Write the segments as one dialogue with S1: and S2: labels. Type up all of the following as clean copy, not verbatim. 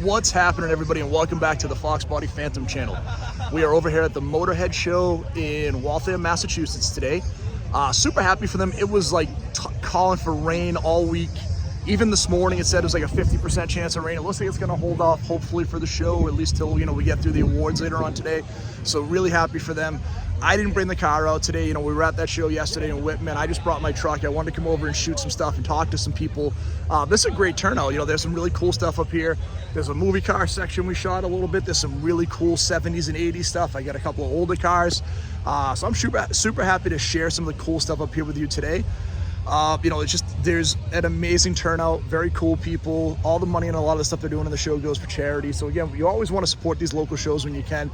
S1: What's happening, everybody, and welcome back to the Fox Body Phantom channel. We are over here at the Motörhead show in Waltham, Massachusetts today. Super happy for them. It was like calling for rain all week. Even this morning, it said it was like a 50% chance of rain. It looks like it's going to hold off, hopefully, for the show, at least till we get through the awards later on today. So really happy for them. I didn't bring the car out today. We were at that show yesterday in Whitman. I just brought my truck. I wanted to come over and shoot some stuff and talk to some people. This is a great turnout. There's some really cool stuff up here. There's a movie car section we shot a little bit. There's some really cool 70s and 80s stuff. I got a couple of older cars. So I'm super happy to share some of the cool stuff up here with you today. It's just, there's an amazing turnout, very cool people. All the money and a lot of the stuff they're doing in the show goes for charity. So again, you always want to support these local shows when you can.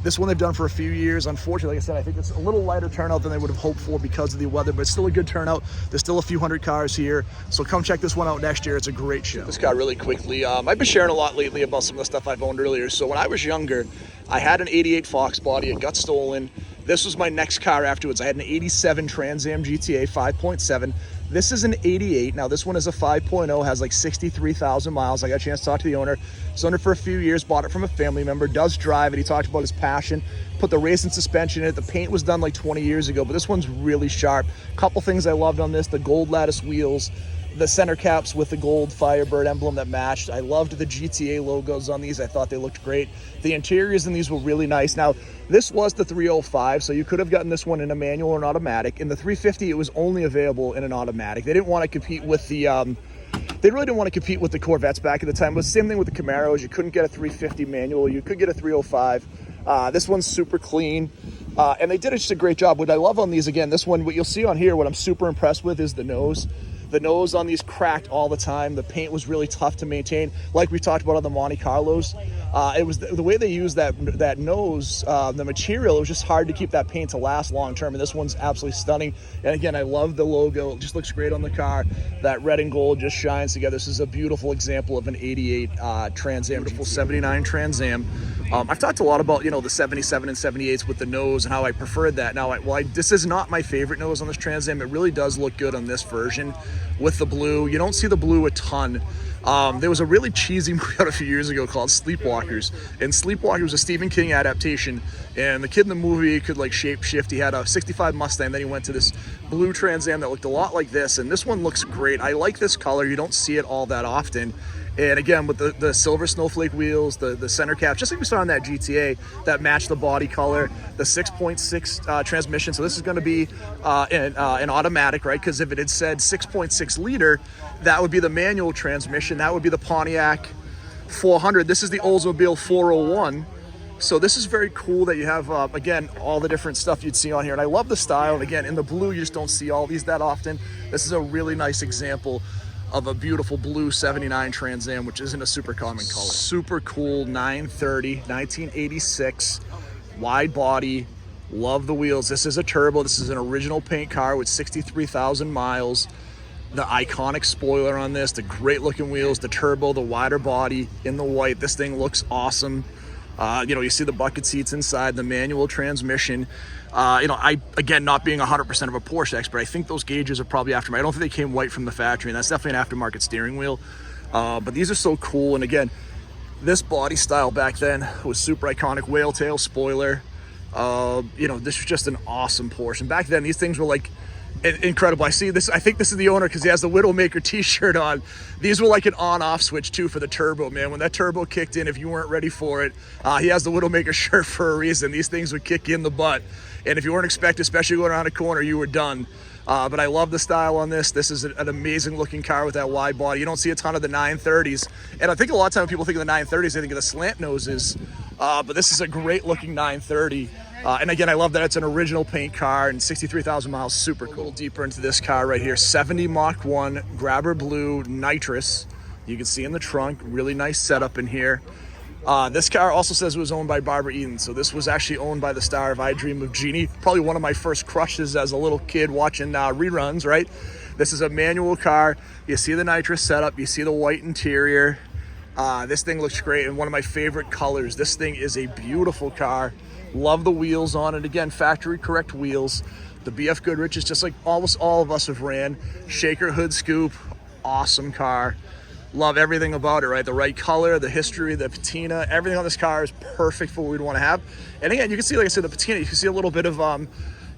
S1: This one they've done for a few years. Unfortunately, like I said, I think it's a little lighter turnout than they would have hoped for because of the weather, but it's still a good turnout. There's still a few hundred cars here. So come check this one out next year. It's a great show. This car really quickly. I've been sharing a lot lately about some of the stuff I've owned earlier. So when I was younger, I had an 88 Fox body. It got stolen. This was my next car afterwards. I had an 87 Trans Am GTA 5.7. This is an 88. Now this one is a 5.0, has like 63,000 miles. I got a chance to talk to the owner. He's owned it for a few years, bought it from a family member, does drive it. He talked about his passion, put the racing suspension in it. The paint was done like 20 years ago, but this one's really sharp. Couple things I loved on this: the gold lattice wheels, the center caps with the gold Firebird emblem that matched. I loved the GTA logos on these. I thought they looked great. The interiors in these were really nice. Now, this was the 305, so you could have gotten this one in a manual or an automatic. In the 350, it was only available in an automatic. They didn't want to compete with the, they really didn't want to compete with the Corvettes back at the time. It was the same thing with the Camaros. You couldn't get a 350 manual. You could get a 305. This one's super clean. And they did just a great job. What I love on these, again, this one, what you'll see on here, what I'm super impressed with is the nose. The nose on these cracked all the time. The paint was really tough to maintain. Like we talked about on the Monte Carlos, it was the way they used that nose, the material, it was just hard to keep that paint to last long term. And this one's absolutely stunning. And again, I love the logo. It just looks great on the car. That red and gold just shines together. This is a beautiful example of an 88 Trans Am, beautiful 79 Trans Am. I've talked a lot about, the 77 and 78s with the nose and how I preferred that. Now, this is not my favorite nose on this Trans Am. It really does look good on this version with the blue. You don't see the blue a ton. There was a really cheesy movie out a few years ago called Sleepwalkers, and Sleepwalkers was a Stephen King adaptation, and the kid in the movie could like shape shift. He had a 65 Mustang, then he went to this blue Trans Am that looked a lot like this, and this one looks great. I like this color. You don't see it all that often. And again, with the silver snowflake wheels, the center cap, just like we saw on that GTA, that matched the body color, the 6.6 transmission. So this is going to be an automatic, right? Because if it had said 6.6 liter, that would be the manual transmission. That would be the Pontiac 400. This is the Oldsmobile 401. So this is very cool that you have, again, all the different stuff you'd see on here. And I love the style. And again, in the blue, you just don't see all these that often. This is a really nice example of a beautiful blue 79 Trans Am, which isn't a super common color. Super cool 930, 1986, wide body. Love the wheels. This is a turbo. This is an original paint car with 63,000 miles. The iconic spoiler on this, the great looking wheels, the turbo, the wider body in the white. This thing looks awesome. You see the bucket seats inside, the manual transmission. Again, not being 100% of a Porsche expert, I think those gauges are probably aftermarket. I don't think they came white from the factory, and that's definitely an aftermarket steering wheel. But these are so cool. And again, this body style back then was super iconic. Whale tail spoiler. This was just an awesome Porsche. And back then, these things were like incredible. I see this. I think this is the owner because he has the Widowmaker t-shirt on. These were like an on-off switch too for the turbo, man. When that turbo kicked in, if you weren't ready for it, he has the Widowmaker shirt for a reason. These things would kick you in the butt, and if you weren't expected, especially going around a corner, you were done. But I love the style on this. This is an amazing looking car with that wide body. You don't see a ton of the 930s, and I think a lot of times when people think of the 930s, they think of the slant noses. But this is a great looking 930. And again, I love that it's an original paint car and 63,000 miles, super cool. A little deeper into this car right here, 70 Mach 1, grabber blue, nitrous. You can see in the trunk, really nice setup in here. This car also says it was owned by Barbara Eden. So this was actually owned by the star of I Dream of Jeannie. Probably one of my first crushes as a little kid watching reruns, right? This is a manual car. You see the nitrous setup, you see the white interior. This thing looks great and one of my favorite colors. This thing is a beautiful car. Love the wheels on it. Again, factory correct wheels. The BF Goodrich is just like almost all of us have ran. Shaker hood scoop, awesome car. Love everything about it, right? The right color, the history, the patina, everything on this car is perfect for what we'd want to have. And again, you can see, like I said, the patina, you can see a little bit of,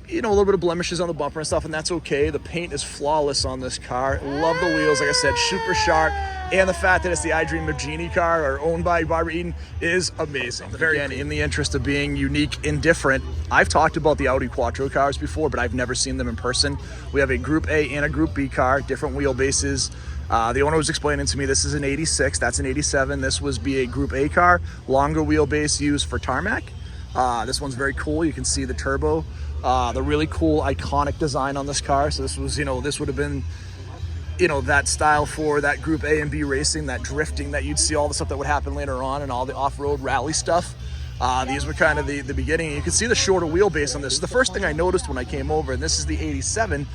S1: you know, a little bit of blemishes on the bumper and stuff, and that's okay. The paint is flawless on this car. Love the wheels, like I said, super sharp. And the fact that it's the I Dream of Genie car, or owned by Barbara Eden, is amazing. Very Again, cool. In the interest of being unique and different, I've talked about the Audi Quattro cars before, but I've never seen them in person. We have a Group A and a Group B car, different wheelbases. The owner was explaining to me this is an 86, that's an 87. This was be a Group A car, longer wheelbase used for tarmac. This one's very cool. You can see the turbo, the really cool iconic design on this car. So this was, you know, this would have been, you know, that style for that Group A and B racing, that drifting that you'd see, all the stuff that would happen later on, and all the off-road rally stuff. These were kind of the beginning. You can see the shorter wheelbase on this. The first thing I noticed when I came over, and this is the 87,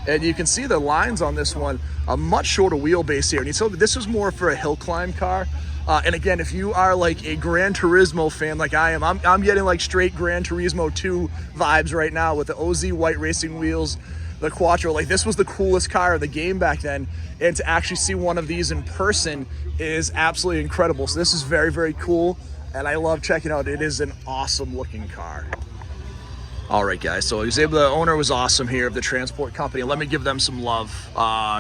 S1: and you can see the lines on this one, a much shorter wheelbase here. And so this was more for a hill climb car. And again, if you are like a Gran Turismo fan like I am, I'm getting like straight Gran Turismo 2 vibes right now with the OZ white racing wheels, the Quattro. Like, this was the coolest car of the game back then. And to actually see one of these in person is absolutely incredible. So this is very, very cool. And I love checking out. It is an awesome looking car. All right, guys, so the owner was awesome here of the transport company. Let me give them some love.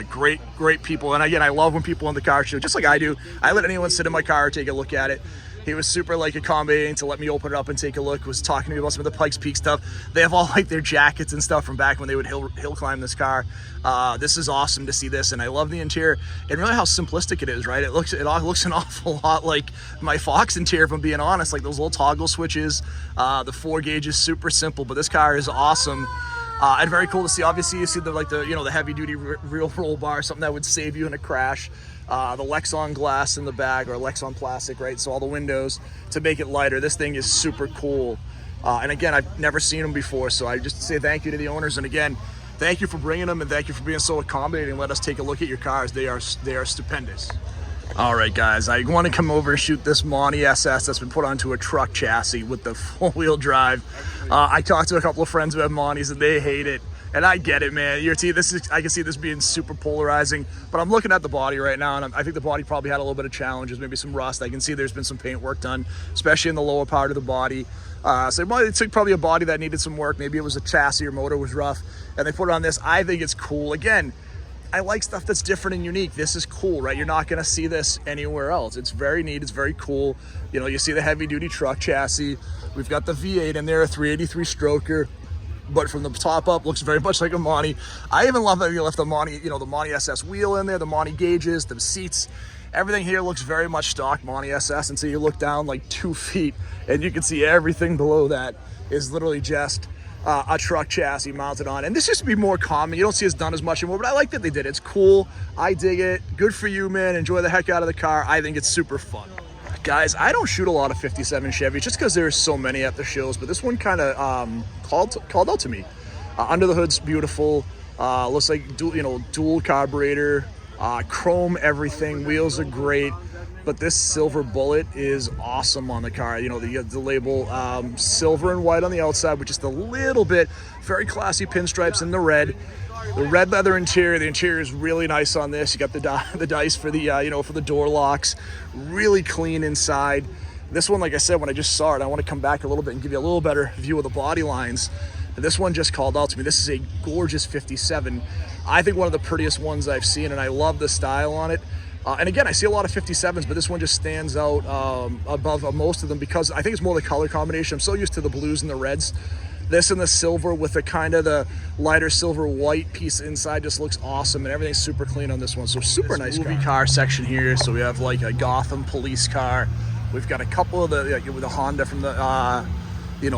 S1: Great people. And again, I love when people in the car show, just like I do. I let anyone sit in my car, take a look at it. He was super like accommodating to let me open it up and take a look, was talking to me about some of the Pikes Peak stuff. They have all like their jackets and stuff from back when they would hill climb this car. This is awesome to see this, and I love the interior and really how simplistic it is, right? It looks an awful lot like my Fox interior, if I'm being honest, like those little toggle switches. The 4 gauge is super simple, but this car is awesome. And very cool to see. Obviously, you see the heavy duty real roll bar, something that would save you in a crash. The Lexan glass in the back, or Lexan plastic, right? So all the windows to make it lighter. This thing is super cool. And again, I've never seen them before, so I just say thank you to the owners. And again, thank you for bringing them, and thank you for being so accommodating and let us take a look at your cars. They are stupendous. All right, guys, I want to come over and shoot this Moni SS that's been put onto a truck chassis with the four-wheel drive. I talked to a couple of friends who have Monis, and they hate it. And I get it, man. I can see this being super polarizing, but I'm looking at the body right now, and I think the body probably had a little bit of challenges, maybe some rust. I can see there's been some paint work done, especially in the lower part of the body. So it took probably a body that needed some work. Maybe it was a chassis or motor was rough, and they put it on this. I think it's cool. Again, I like stuff that's different and unique. This is cool, right? You're not gonna see this anywhere else. It's very neat, it's very cool. You know, you see the heavy duty truck chassis. We've got the V8 in there, a 383 stroker. But from the top up, looks very much like a Moni. I even love that you left the Moni, the Moni SS wheel in there, the Moni gauges, the seats. Everything here looks very much stock Moni SS until you look down like 2 feet and you can see everything below that is literally just a truck chassis mounted on. And this used to be more common. You don't see it's done as much anymore, but I like that they did it. It's cool. I dig it. Good for you, man. Enjoy the heck out of the car. I think it's super fun. Guys, I don't shoot a lot of 57 Chevys just because there's so many at the shows, but this one kind of called out to me. Under the hood's beautiful. Looks like dual carburetor, chrome everything. Wheels are great, but this silver bullet is awesome on the car. The label silver and white on the outside with just a little bit, very classy pinstripes in the red. The red leather interior, the interior is really nice on this. You got the dice for the for the door locks. Really clean inside. This one, like I said, when I just saw it, I want to come back a little bit and give you a little better view of the body lines. This one just called out to me. This is a gorgeous 57. I think one of the prettiest ones I've seen, and I love the style on it. And again, I see a lot of 57s, but this one just stands out above most of them because I think it's more the color combination. I'm so used to the blues and the reds. This and the silver with the kind of the lighter silver white piece inside just looks awesome, and everything's super clean on this one. So super nice movie car section here. So we have like a Gotham police car. We've got a couple of the Honda from the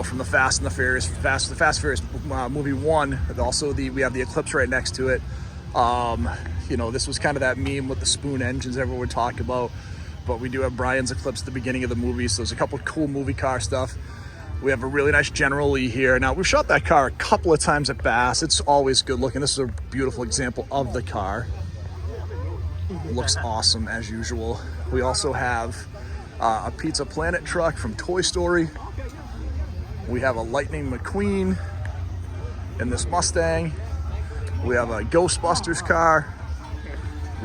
S1: from the Fast and the Furious, Furious movie 1. Also we have the Eclipse right next to it. This was kind of that meme with the spoon engines everyone would talk about, but we do have Brian's Eclipse at the beginning of the movie. So there's a couple of cool movie car stuff. We have a really nice General Lee here. Now, we've shot that car a couple of times at Bass. It's always good looking. This is a beautiful example of the car. Looks awesome as usual. We also have a Pizza Planet truck from Toy Story. We have a Lightning McQueen in this Mustang. We have a Ghostbusters car.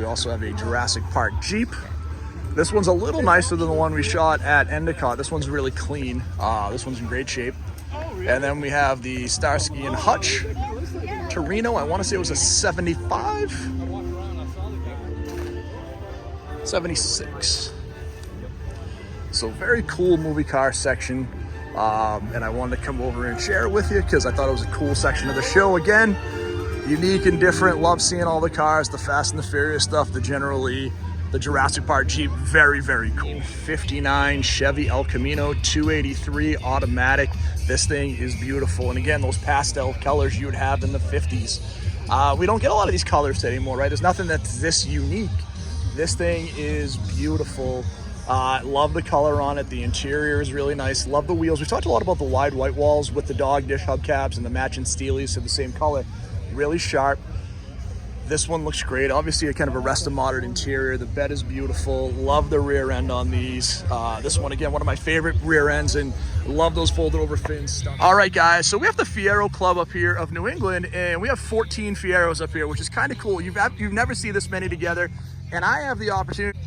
S1: We also have a Jurassic Park Jeep. This one's a little nicer than the one we shot at Endicott. This one's really clean. This one's in great shape. And then we have the Starsky and Hutch Torino. I want to say it was a 75? 76. So very cool movie car section. And I wanted to come over and share it with you because I thought it was a cool section of the show. Again, unique and different. Love seeing all the cars, the Fast and the Furious stuff, the Jurassic Park Jeep, very, very cool. 59 Chevy El Camino, 283 automatic. This thing is beautiful. And again, those pastel colors you would have in the 50s. We don't get a lot of these colors anymore, right? There's nothing that's this unique. This thing is beautiful. Love the color on it. The interior is really nice. Love the wheels. We've talked a lot about the wide white walls with the dog dish hubcaps and the matching steelies of the same color. Really sharp. This one looks great. Obviously a kind of a resto modern interior. The bed is beautiful. Love the rear end on these. This one, again, one of my favorite rear ends, and love those folded over fins. All right, guys, so we have the Fiero Club up here of New England, and we have 14 Fieros up here, which is kind of cool. You've never seen this many together, and I have the opportunity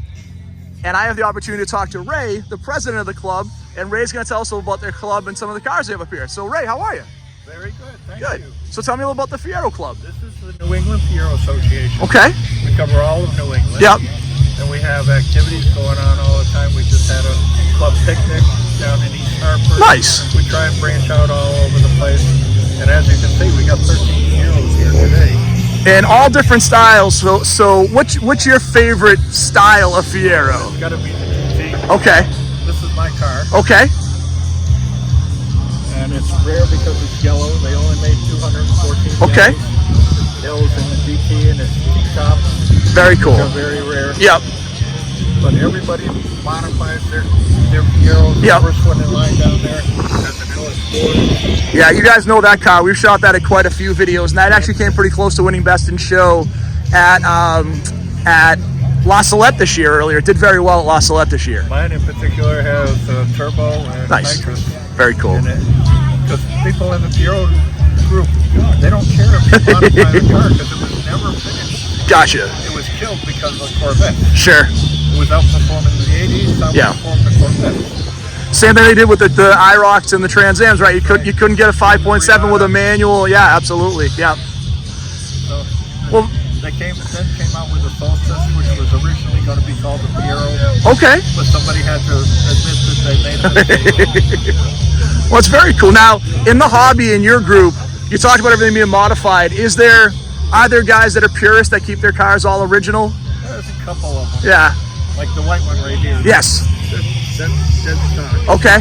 S1: to talk to Ray, the president of the club, and Ray's gonna tell us a little about their club and some of the cars they have up here. So Ray, how are you?
S2: Very good, thank you.
S1: So tell me a little about the Fiero Club.
S2: This is the New England Fiero Association.
S1: Okay.
S2: We cover all of New England.
S1: Yep.
S2: And we have activities going on all the time. We just had a club picnic down in East Hartford.
S1: Nice.
S2: We try and branch out all over the place. And as you can see, we got 13 Fieros here today.
S1: And all different styles. So what's your favorite style of Fiero?
S2: It's got to be the GT.
S1: Okay.
S2: This is my car.
S1: Okay.
S2: And it's rare because it's yellow. They only made 214.
S1: Okay.
S2: Hills in the GT and it's T-top.
S1: Very cool.
S2: They're very rare.
S1: Yep.
S2: But everybody modifies their Fieros.
S1: Yep.
S2: The first one in line down there has an LS4.
S1: Yeah, you guys know that car. We've shot that at quite a few videos, and that actually came pretty close to winning Best in Show at La Salette this year earlier. It did very well at La Salette this year.
S2: Mine in particular has turbo and nitrous.
S1: Very cool.
S2: Because people in the Fiero group, they don't care if you modify the car because it was never finished.
S1: Gotcha.
S2: It was killed because of Corvette.
S1: Sure.
S2: It was outperforming the 80s, outperforming the Corvette.
S1: Same thing they did with the IROCs and the Trans Ams, right? You couldn't get a 5.7 with a manual. Yeah, absolutely. Yeah.
S2: So,
S1: well,
S2: they came out with the Solstice, which was originally going to be called the Fiero.
S1: Okay.
S2: But somebody had to admit that they made a mistake.
S1: Well, it's very cool. Now, in the hobby, in your group, you talked about everything being modified. Are there guys that are purists that keep their cars all original?
S2: There's a couple of them.
S1: Yeah.
S2: Like the white one right here.
S1: Yes.
S2: That's stock.
S1: Okay.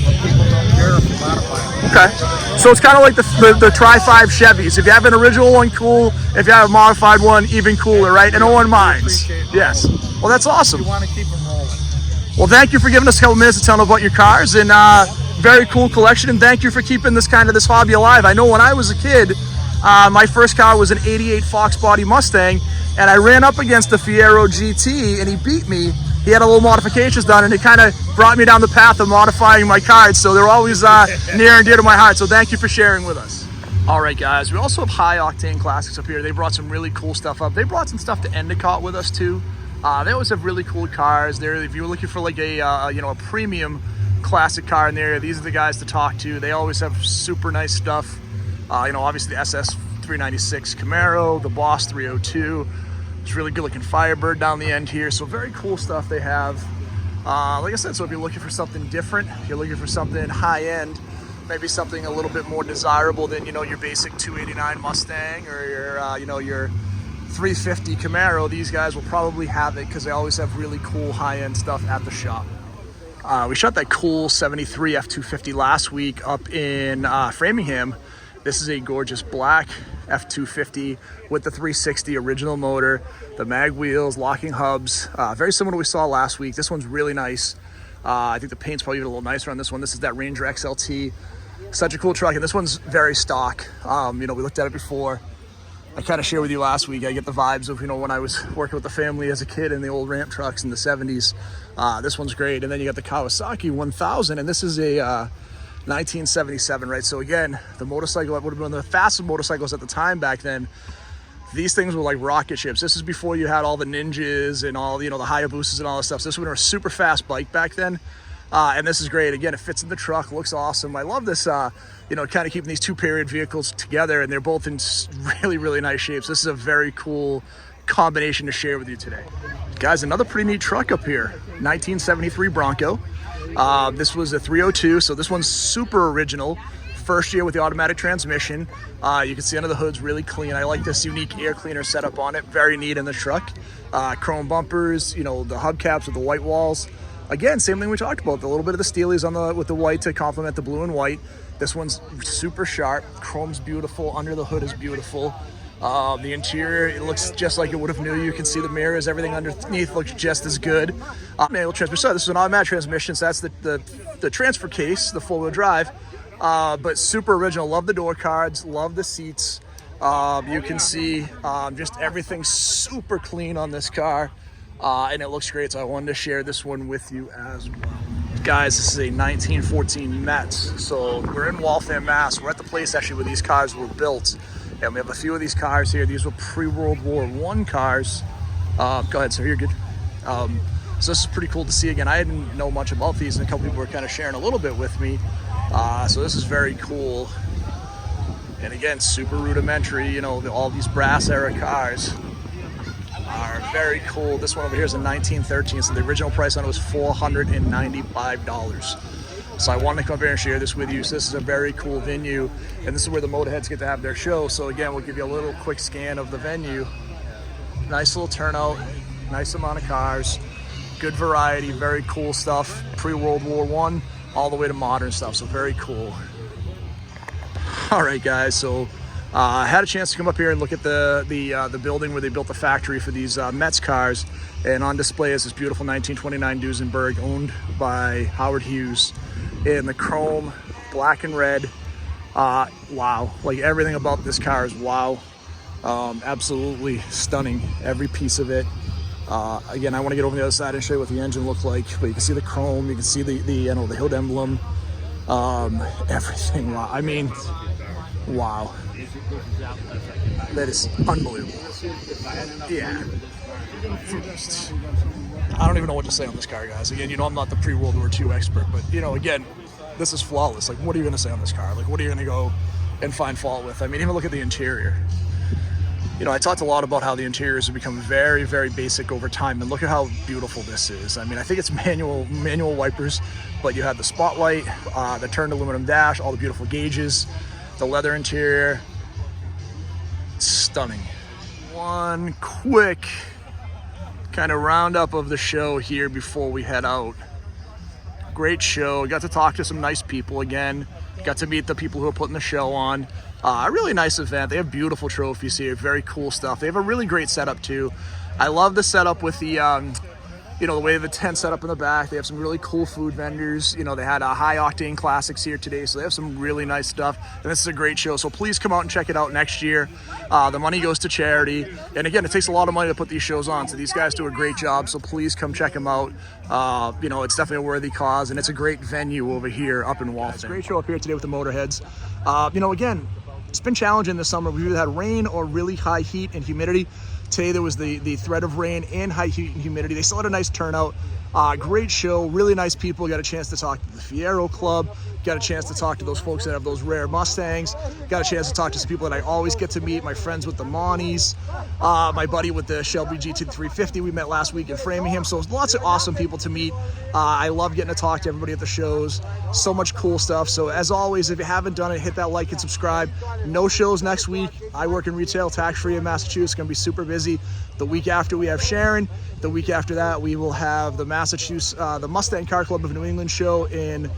S2: But people don't care if you modify them.
S1: Okay. So it's kind of like the Tri-5 Chevys. If you have an original one, cool. If you have a modified one, even cooler, right? And no one minds. Yes. Well, that's awesome.
S2: You want to keep them rolling.
S1: Well, thank you for giving us a couple minutes to tell them about your cars, and very cool collection, and thank you for keeping this hobby alive. I know when I was a kid, my first car was an 88 Fox body Mustang, and I ran up against the Fiero GT, and he beat me. He had a little modifications done, and it kind of brought me down the path of modifying my cars, so they're always near and dear to my heart, so thank you for sharing with us. All right, guys, we also have high octane classics up here. They brought some really cool stuff up. They brought some stuff to Endicott with us too. They always have really cool cars there. If you're looking for like a premium classic car in the area, these are the guys to talk to. They always have super nice stuff. Obviously the SS 396 Camaro, the Boss 302. It's really good looking Firebird down the end here. So very cool stuff they have. Like I said, so if you're looking for something different, if you're looking for something high end, maybe something a little bit more desirable than your basic 289 Mustang or your 350 Camaro, these guys will probably have it because they always have really cool high-end stuff at the shop. We shot that cool 73 F250 last week up in Framingham. This is a gorgeous black F250 with the 360 original motor, the mag wheels, locking hubs, very similar to what we saw last week. This one's really nice. I think the paint's probably even a little nicer on this one. This is that Ranger XLT. Such a cool truck, and this one's very stock. We looked at it before. I kind of shared with you last week, I get the vibes of, when I was working with the family as a kid in the old ramp trucks in the 70s. This one's great. And then you got the Kawasaki 1000, and this is a 1977, right? So again, the motorcycle that would have been one of the fastest motorcycles at the time back then. These things were like rocket ships. This is before you had all the Ninjas and all, you know, the Hayabusas and all this stuff. So this was a super fast bike back then. And this is great. Again, it fits in the truck, looks awesome. I love this, you know, kind of keeping these two period vehicles together, and they're both in really, really nice shapes. This is a very cool combination to share with you today. Guys, another pretty neat truck up here. 1973 Bronco. This was a 302, so this one's super original. First year with the automatic transmission. You can see under the hood's really clean. I like this unique air cleaner setup on it. Very neat in the truck. Chrome bumpers, you know, the hubcaps with the white walls. Again, same thing we talked about. A little bit of the steelies on the with the white to complement the blue and white. This one's super sharp. Chrome's beautiful. Under the hood is beautiful. The interior, it looks just like it would have new. You can see the mirrors. Everything underneath looks just as good. Manual transmission. So this is an automatic transmission. So that's the transfer case, the four-wheel drive. But super original. Love the door cards. Love the seats. You can see just everything super clean on this car. And it looks great. So I wanted to share this one with you as well. Guys, this is a 1914 Metz. So we're in Waltham, Mass. We're at the place actually where these cars were built. And we have a few of these cars here. These were pre-World War I cars. Go ahead, sir, you're good. So this is pretty cool to see again. I didn't know much about these, and a couple people were kind of sharing a little bit with me. So this is very cool. And again, super rudimentary, you know, all these brass era cars are very cool. This one over here is a 1913, so the original price on it was $495. So I wanted to come up here and share this with you. So this is a very cool venue, and this is where the Motörheads get to have their show. So again, we'll give you a little quick scan of the venue. Nice little turnout, nice amount of cars, good variety, very cool stuff. Pre-World War I, all the way to modern stuff, so very cool. All right, guys, so I had a chance to come up here and look at the building where they built the factory for these Metz cars, and on display is this beautiful 1929 Duesenberg owned by Howard Hughes. In the chrome, black and red. Wow, like everything about this car is wow. Absolutely stunning, every piece of it. Again, I want to get over the other side and show you what the engine looked like, but you can see the chrome, you can see the you know, the hood emblem, everything. Wow. I mean, wow, that is unbelievable. Yeah. I don't even know what to say on this car, guys. Again, you know, I'm not the pre-World War II expert, but, you know, again, this is flawless. Like, what are you going to say on this car? Like, what are you going to go and find fault with? I mean, even look at the interior. You know, I talked a lot about how the interiors have become very, very basic over time, and look at how beautiful this is. I mean, I think it's manual wipers, but you have the spotlight, the turned aluminum dash, all the beautiful gauges, the leather interior. Stunning. One quick kind of roundup of the show here before we head out. Great show. Got to talk to some nice people again. Got to meet the people who are putting the show on. A really nice event. They have beautiful trophies here. Very cool stuff. They have a really great setup too. I love the setup with the you know, the way the tent set up in the back. They have some really cool food vendors. You know, they had high octane classics here today, so they have some really nice stuff. And this is a great show, so please come out and check it out next year. The money goes to charity, and again, it takes a lot of money to put these shows on, so these guys do a great job, so please come check them out. You know, it's definitely a worthy cause, and it's a great venue over here up in Waltham. It's a great show up here today with the Motörheads. You know, again, it's been challenging this summer. We've either had rain or really high heat and humidity. Today there was the threat of rain and high heat and humidity. They still had a nice turnout. Great show, really nice people. Got a chance to talk to the Fiero Club. Got a chance to talk to those folks that have those rare Mustangs. Got a chance to talk to some people that I always get to meet. My friends with the Monis. My buddy with the Shelby GT350 we met last week in Framingham. So lots of awesome people to meet. I love getting to talk to everybody at the shows. So much cool stuff. So as always, if you haven't done it, hit that like and subscribe. No shows next week. I work in retail, tax-free in Massachusetts. Going to be super busy. The week after we have Sharon. The week after that we will have the the Mustang Car Club of New England show in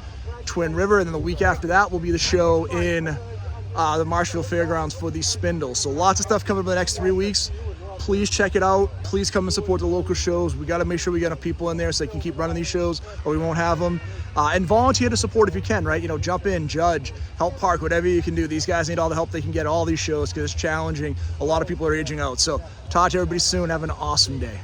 S1: Twin River, and then the week after that will be the show in the Marshfield Fairgrounds for the Spindle. So lots of stuff coming up in the next 3 weeks. Please check it out. Please come and support the local shows. We got to make sure we get enough people in there so they can keep running these shows, or we won't have them. And volunteer to support if you can, right? You know, jump in, judge, help park, whatever you can do. These guys need all the help they can get at all these shows because it's challenging. A lot of people are aging out. So talk to everybody soon. Have an awesome day.